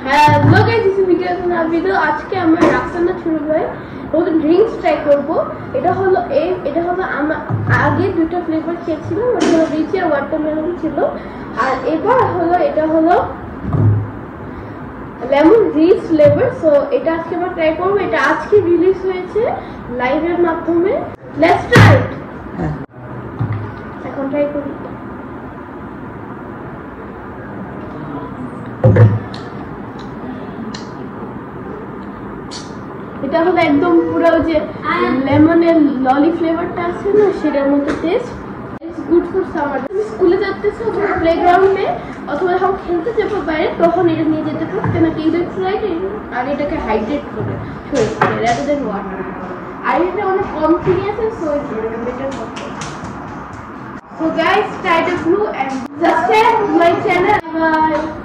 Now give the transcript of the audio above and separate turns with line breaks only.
Hello guys, this is video না video. আজকে আমরা রাক্সানা শুরু হয় নতুন ড্রিঙ্কস ট্রাই করব। এটা হলো আমরা আগে দুটো ফ্লেভার খেয়েছিলাম, ওটা হলো লিচি আর ওয়াটারমেলন ছিল। আর এবার এটা হলো লেমন রিচ ফ্লেভার। সো এটা আজকে আমরা ট্রাই করব। এটা আজকে রিলিজ হয়েছে লাইভের মাধ্যমে। Let's try it. এখন ট্রাই করি। এটা হলো একদম পুরো যে লেমনের ললি ফ্লেভারটা আছে না, সেটার মতো test. It's good for summer. তুমি স্কুলে যাচ্ছো অথবা প্লেগ্রাউন্ডে অথবা যখন খেলতে যাবো বাইরে, তখন এটা নিয়ে যেতে পারো, কেন কি ইলেকট্রোলাইট আর এটাকে হাইড্রেট করে শরীরকে রাদার দেন ওয়াটার। আর এটা অনেক কম চিনি আছে, so it's better for. So guys, try the blue and subscribe to my channel. Bye.